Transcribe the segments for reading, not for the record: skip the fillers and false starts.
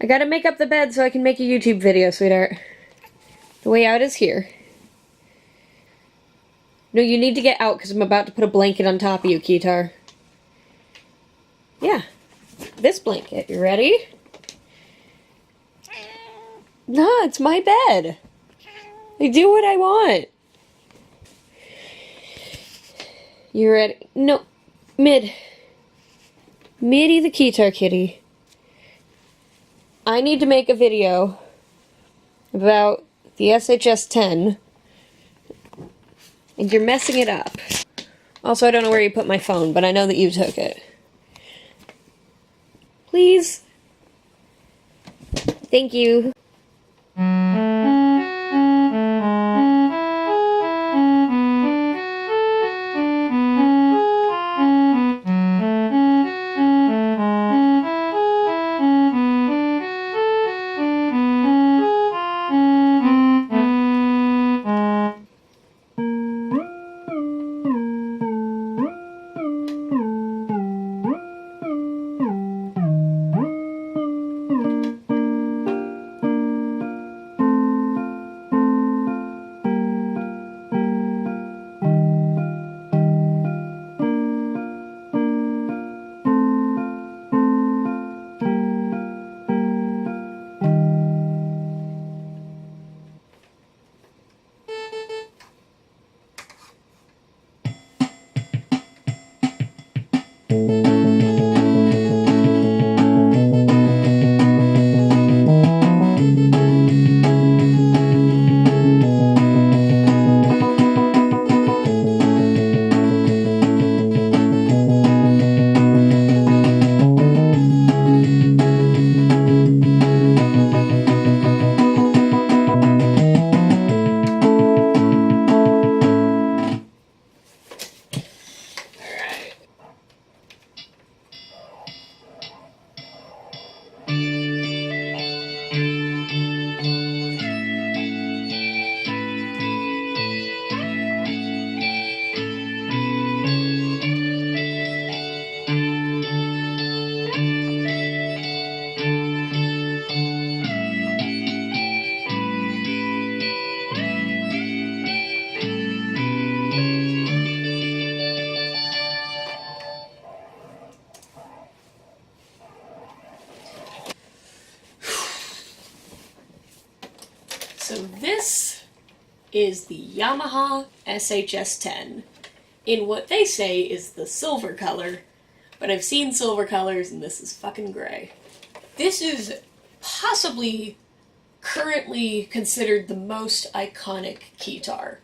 I gotta make up the bed so I can make a YouTube video, sweetheart. The way out is here. No, you need to get out because I'm about to put a blanket on top of you, Keytar. Yeah. This blanket. You ready? No, it's my bed. I do what I want. You ready? No. MIDI the Keytar kitty. I need to make a video about the SHS-10, and you're messing it up. Also, I don't know where you put my phone, but I know that you took it. Please? Thank you. So this is the Yamaha SHS-10 in what they say is the silver color, but I've seen silver colors and this is fucking gray. This is possibly currently considered the most iconic Keytar.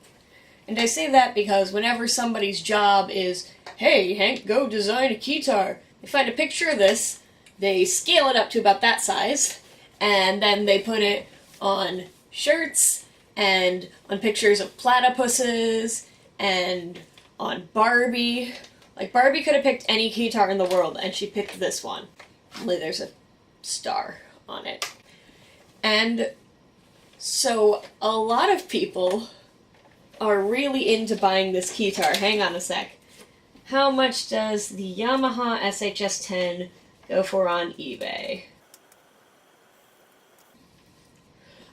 And I say that because whenever somebody's job is, hey Hank, go design a Keytar, they find a picture of this, they scale it up to about that size, and then they put it on shirts, and on pictures of platypuses, and on Barbie. Like, Barbie could have picked any Keytar in the world, and she picked this one. Only there's a star on it. And so, a lot of people are really into buying this Keytar. Hang on a sec. How much does the Yamaha SHS-10 go for on eBay?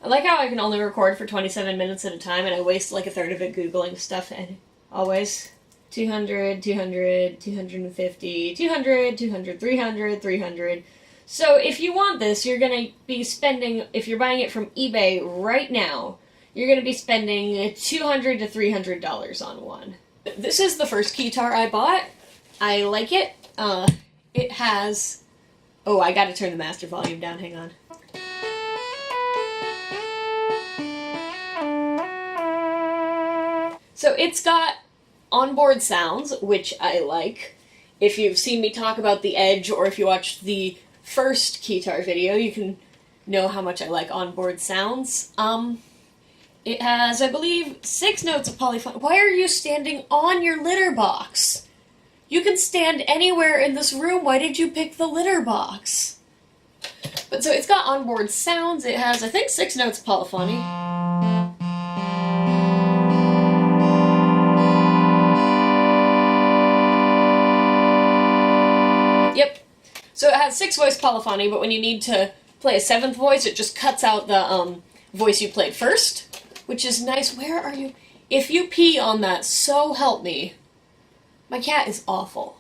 I like how I can only record for 27 minutes at a time, and I waste like a third of it Googling stuff, and always 200, 200, 250, 200, 200, 300, 300. So if you want this, you're going to be spending, if you're buying it from eBay right now, you're going to be spending $200 to $300 on one. This is the first Keytar I bought. I like it. It has... Oh, I gotta turn the master volume down, hang on. So it's got onboard sounds, which I like. If you've seen me talk about the Edge, or if you watched the first Keytar video, you can know how much I like onboard sounds. It has, I believe, 6 notes of polyphony. Why are you standing on your litter box? You can stand anywhere in this room. Why did you pick the litter box? But so it's got onboard sounds. It has, I think, 6 notes of polyphony. Yep. So it has 6 voice polyphony, but when you need to play a 7th voice, it just cuts out the voice you played first, which is nice. Where are you? If you pee on that, so help me. My cat is awful.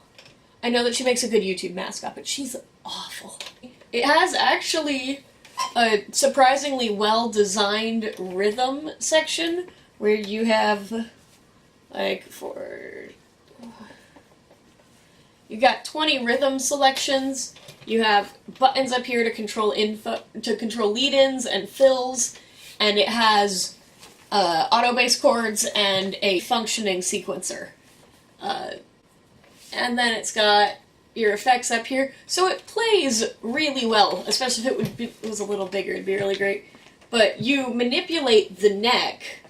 I know that she makes a good YouTube mascot, but she's awful. It has actually a surprisingly well-designed rhythm section where you have, like, you got 20 rhythm selections. You have buttons up here to control lead-ins and fills, and it has auto bass chords and a functioning sequencer. And then it's got your effects up here, so it plays really well, especially if it was a little bigger, it'd be really great. But you manipulate the neck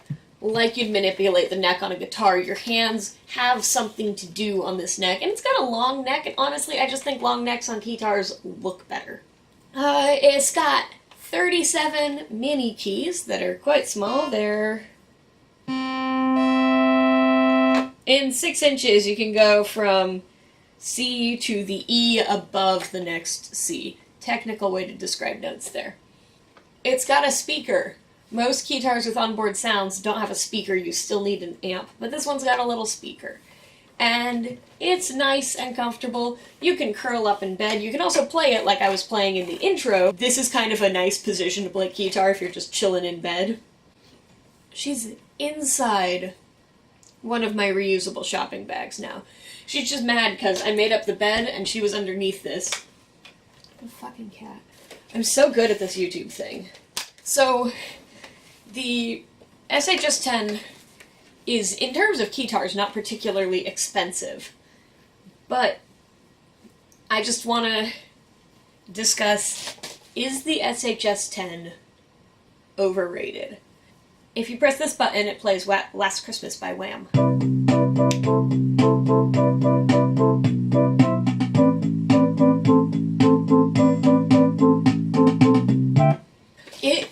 like you'd manipulate the neck on a guitar. Your hands have something to do on this neck, and it's got a long neck, and honestly, I just think long necks on guitars look better. It's got 37 mini keys that are quite small. They're in 6 inches. You can go from C to the E above the next C. Technical way to describe notes there. It's got a speaker. Most guitars with onboard sounds don't have a speaker, you still need an amp, but this one's got a little speaker. And it's nice and comfortable. You can curl up in bed. You can also play it like I was playing in the intro. This is kind of a nice position to play guitar if you're just chilling in bed. She's inside one of my reusable shopping bags now. She's just mad because I made up the bed and she was underneath this. The fucking cat. I'm so good at this YouTube thing. So, the SHS-10 is, in terms of guitars, not particularly expensive. But I just want to discuss, is the SHS-10 overrated? If you press this button, it plays Last Christmas by Wham. It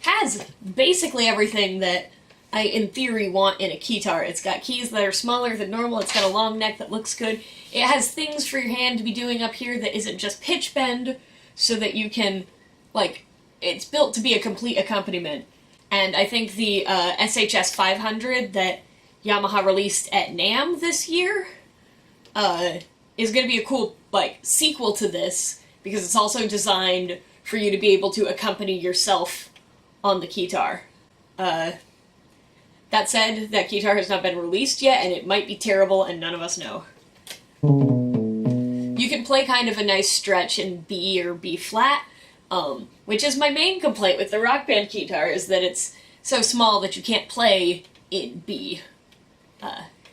has basically everything that I, in theory, want in a keytar. It's got keys that are smaller than normal, it's got a long neck that looks good, it has things for your hand to be doing up here that isn't just pitch bend, so that you can, like, it's built to be a complete accompaniment. And I think the SHS-500 that Yamaha released at NAMM this year is going to be a cool, like, sequel to this, because it's also designed for you to be able to accompany yourself on the keytar. That said, that keytar has not been released yet, and it might be terrible, and none of us know. You can play kind of a nice stretch in B or B flat, which is my main complaint with the Rock Band keytar, is that it's so small that you can't play in B.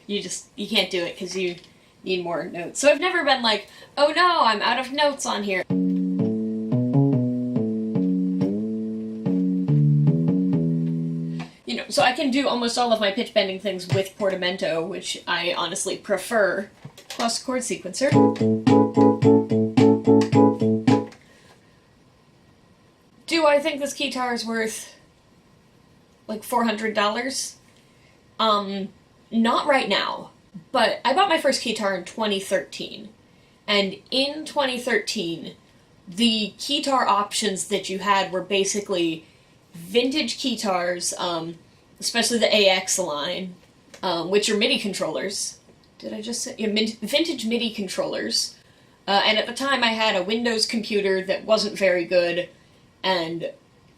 You can't do it because you need more notes. So I've never been like, oh no, I'm out of notes on here. You know, so I can do almost all of my pitch bending things with portamento, which I honestly prefer, plus chord sequencer. Do I think this keytar is worth like $400? Not right now, but I bought my first keytar in 2013, and in 2013 the keytar options that you had were basically vintage keytars, especially the AX line, which are MIDI controllers. Did I just say? Yeah, vintage MIDI controllers. And at the time I had a Windows computer that wasn't very good and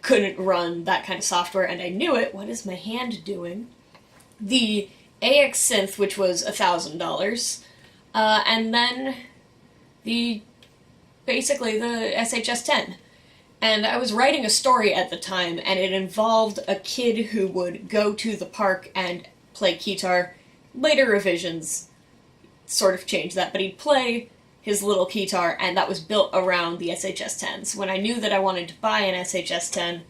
couldn't run that kind of software, and I knew it. What is my hand doing? The AX synth, which was $1,000, and then basically the SHS-10. And I was writing a story at the time, and it involved a kid who would go to the park and play keytar. Later revisions sort of changed that, but he'd play his little keytar, and that was built around the SHS-10. So when I knew that I wanted to buy an SHS-10,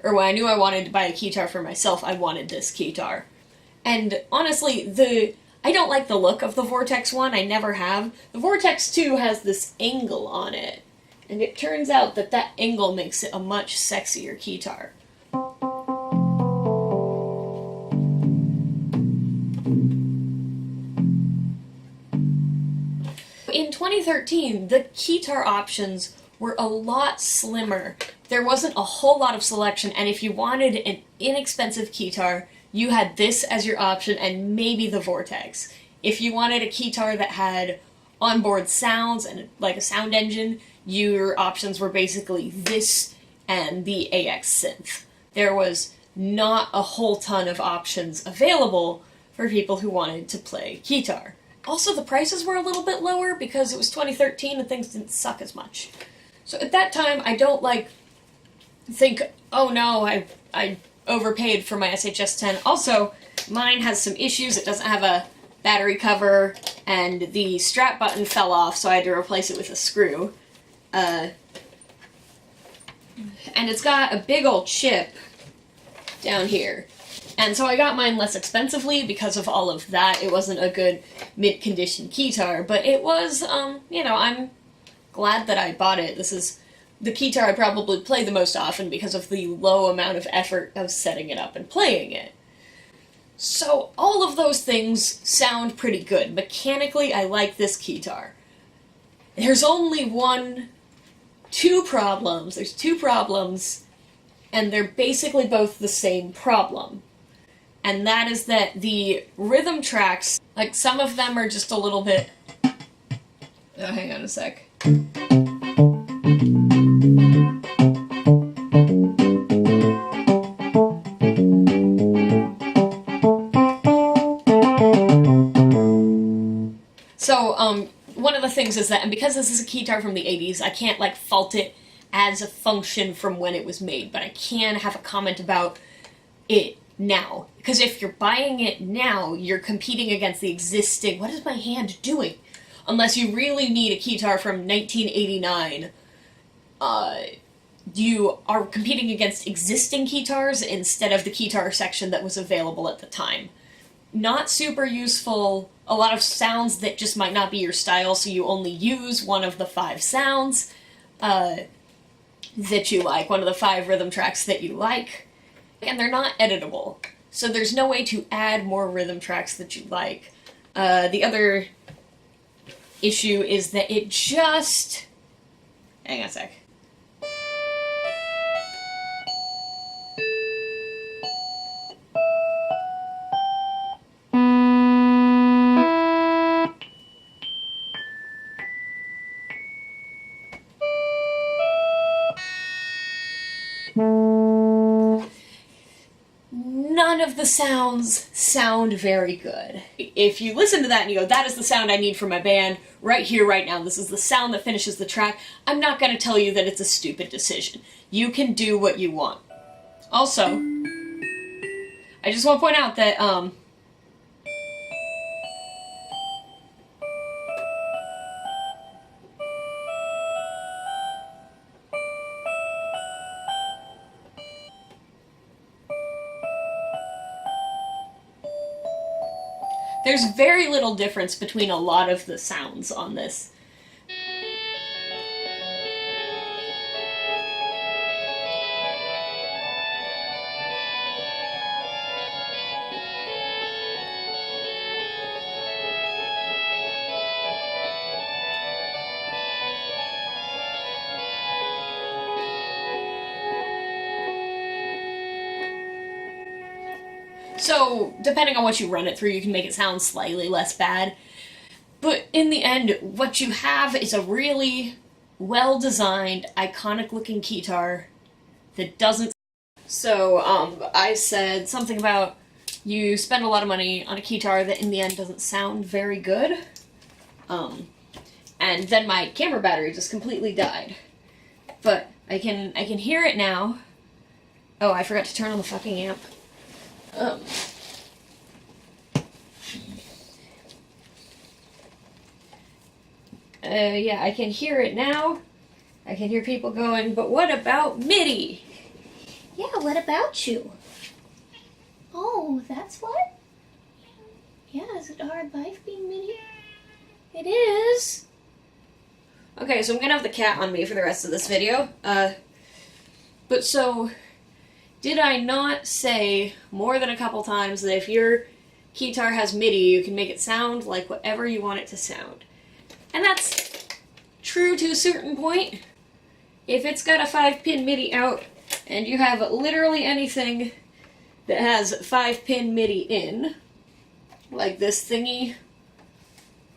or when I knew I wanted to buy a keytar for myself, I wanted this keytar. And honestly, I don't like the look of the Vortex one, I never have. The Vortex 2 has this angle on it, and it turns out that that angle makes it a much sexier keytar. In 2013, the keytar options were a lot slimmer, there wasn't a whole lot of selection, and if you wanted an inexpensive keytar, you had this as your option and maybe the Vortex. If you wanted a keytar that had onboard sounds and like a sound engine, your options were basically this and the AX synth. There was not a whole ton of options available for people who wanted to play keytar. Also, the prices were a little bit lower because it was 2013 and things didn't suck as much. So at that time, I don't think, oh no, I overpaid for my SHS-10. Also, mine has some issues. It doesn't have a battery cover, and the strap button fell off, so I had to replace it with a screw. And it's got a big old chip down here. And so I got mine less expensively because of all of that. It wasn't a good mint-condition keytar, but it was, you know, I'm glad that I bought it. This is the keytar I probably play the most often because of the low amount of effort of setting it up and playing it. So all of those things sound pretty good. Mechanically, I like this keytar. There's only two problems. There's two problems, and they're basically both the same problem. And that is that the rhythm tracks, like some of them are just a little bit... Oh, hang on a sec. So, one of the things is that, and because this is a keytar from the 80s, I can't, like, fault it as a function from when it was made, but I can have a comment about it now. Because if you're buying it now, you're competing against the existing... What is my hand doing? Unless you really need a keytar from 1989, you are competing against existing keytars instead of the keytar section that was available at the time. Not super useful, a lot of sounds that just might not be your style, so you only use one of the 5 sounds that you like, one of the 5 rhythm tracks that you like, and they're not editable. So there's no way to add more rhythm tracks that you like. The other issue is that it just... Hang on a sec. None of the sounds sound very good. If you listen to that and you go, that is the sound I need for my band, right here, right now, this is the sound that finishes the track, I'm not going to tell you that it's a stupid decision. You can do what you want. Also, I just want to point out that, there's very little difference between a lot of the sounds on this. So, depending on what you run it through, you can make it sound slightly less bad. But in the end, what you have is a really well-designed, iconic-looking keytar that doesn't... So, I said something about you spend a lot of money on a keytar that in the end doesn't sound very good. And then my camera battery just completely died. But I can hear it now. Oh, I forgot to turn on the fucking amp. Yeah, I can hear it now. I can hear people going, but what about MIDI? Yeah, what about you? Oh, that's what? Yeah, is it a hard life being MIDI? It is. Okay, so I'm gonna have the cat on me for the rest of this video. But so... Did I not say more than a couple times that if your keytar has MIDI, you can make it sound like whatever you want it to sound? And that's true to a certain point. if it's got a 5-pin MIDI out, and you have literally anything that has 5-pin MIDI in, like this thingy,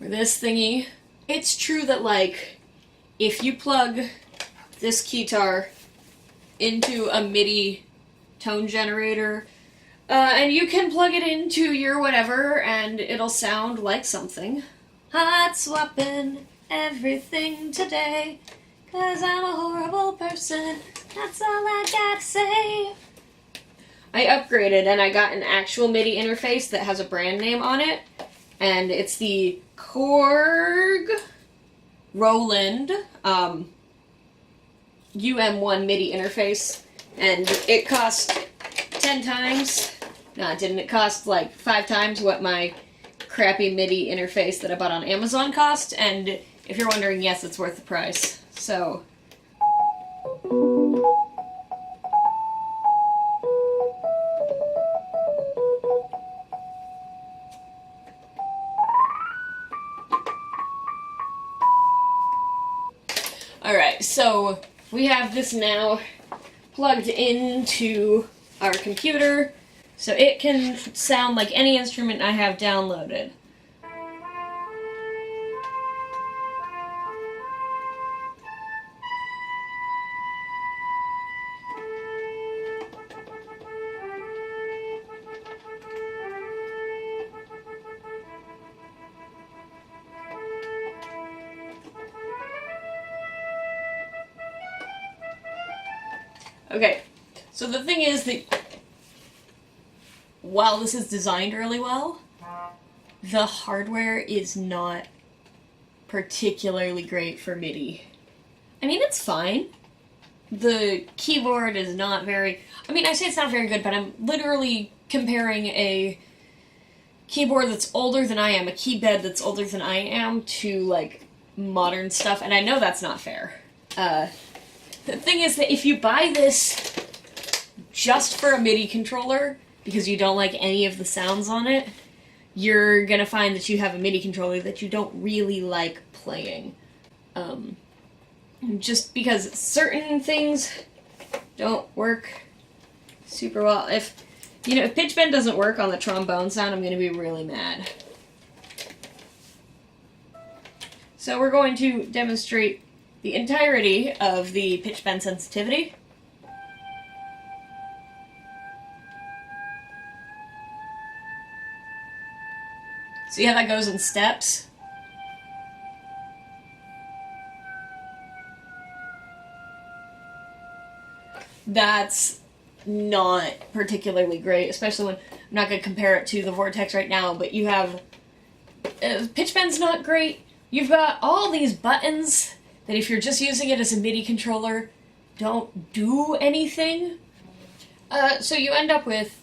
or this thingy, it's true that, like, if you plug this keytar into a MIDI tone generator, and you can plug it into your whatever, and it'll sound like something. Hot swapping everything today, 'cause I'm a horrible person, that's all I gotta say. I upgraded and I got an actual MIDI interface that has a brand name on it, and it's the Korg Roland UM1 MIDI interface, and it cost 10 times, no it didn't, it cost like 5 times what my crappy MIDI interface that I bought on Amazon cost, and if you're wondering, yes, it's worth the price. So alright, so we have this now plugged into our computer, so it can sound like any instrument I have downloaded. Okay, so the thing is that while this is designed really well, the hardware is not particularly great for MIDI. I mean, it's fine. The keyboard is not very... I mean, I say it's not very good, but I'm literally comparing a keyboard that's older than I am, a keybed that's older than I am, to, like, modern stuff, and I know that's not fair. The thing is that if you buy this just for a MIDI controller, because you don't like any of the sounds on it, you're gonna find that you have a MIDI controller that you don't really like playing. Just because certain things don't work super well. If pitch bend doesn't work on the trombone sound, I'm gonna be really mad. So we're going to demonstrate the entirety of the pitch bend sensitivity. See how that goes in steps? That's not particularly great, especially when, I'm not going to compare it to the Vortex right now, but you have, pitch bend's not great. You've got all these buttons that if you're just using it as a MIDI controller, don't do anything. So you end up with,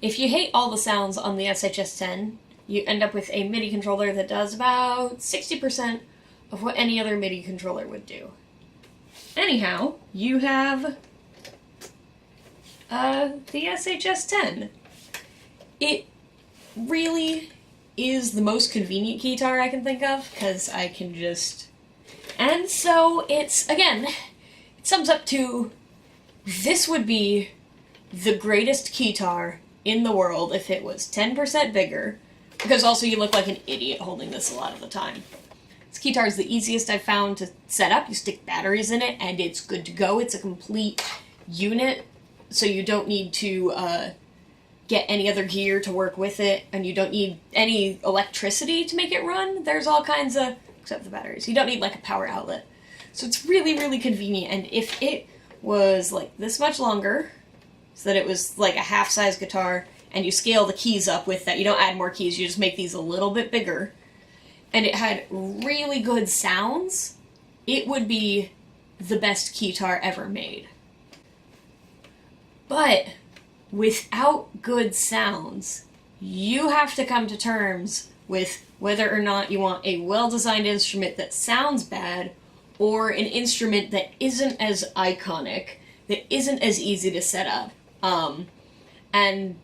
if you hate all the sounds on the SHS-10, you end up with a MIDI controller that does about 60% of what any other MIDI controller would do. Anyhow, you have the SHS-10. It really is the most convenient keytar I can think of, because I can just... And so it's, again, it sums up to, this would be the greatest keytar in the world if it was 10% bigger, because also you look like an idiot holding this a lot of the time. This keytar is the easiest I've found to set up. You stick batteries in it and it's good to go. It's a complete unit, so you don't need to get any other gear to work with it, and you don't need any electricity to make it run. There's all kinds of... except the batteries. You don't need like a power outlet. So it's really, really convenient, and if it was like this much longer, so that it was like a half-size guitar, and you scale the keys up with that, you don't add more keys, you just make these a little bit bigger, and it had really good sounds, it would be the best keytar ever made. But without good sounds, you have to come to terms with whether or not you want a well-designed instrument that sounds bad, or an instrument that isn't as iconic, that isn't as easy to set up, and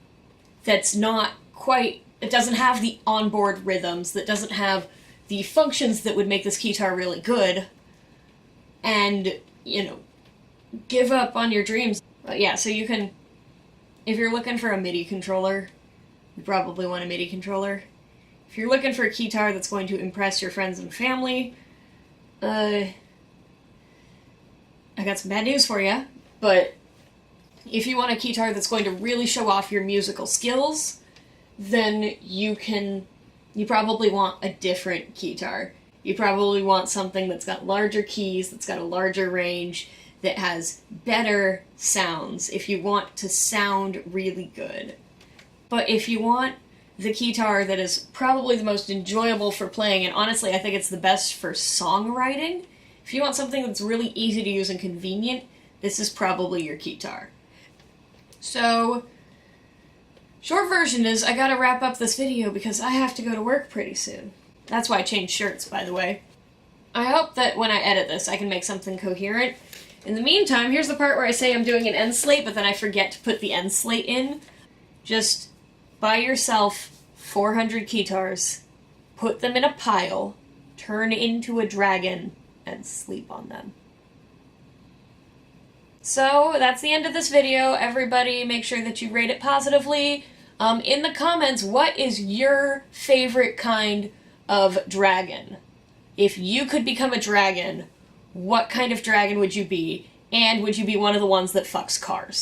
that's not quite, it doesn't have the onboard rhythms, that doesn't have the functions that would make this keytar really good, and, give up on your dreams. But yeah, so you can, if you're looking for a MIDI controller, you probably want a MIDI controller. If you're looking for a keytar that's going to impress your friends and family, I got some bad news for you, but if you want a keytar that's going to really show off your musical skills, then you probably want a different keytar. You probably want something that's got larger keys, that's got a larger range, that has better sounds if you want to sound really good. But if you want the keytar that is probably the most enjoyable for playing, and honestly I think it's the best for songwriting, if you want something that's really easy to use and convenient, this is probably your keytar. So, short version is I gotta wrap up this video because I have to go to work pretty soon. That's why I changed shirts, by the way. I hope that when I edit this I can make something coherent. In the meantime, here's the part where I say I'm doing an end slate, but then I forget to put the end slate in. Just buy yourself 400 keytars, put them in a pile, turn into a dragon, and sleep on them. So, that's the end of this video. Everybody make sure that you rate it positively. In the comments, what is your favorite kind of dragon? If you could become a dragon, what kind of dragon would you be? And would you be one of the ones that fucks cars?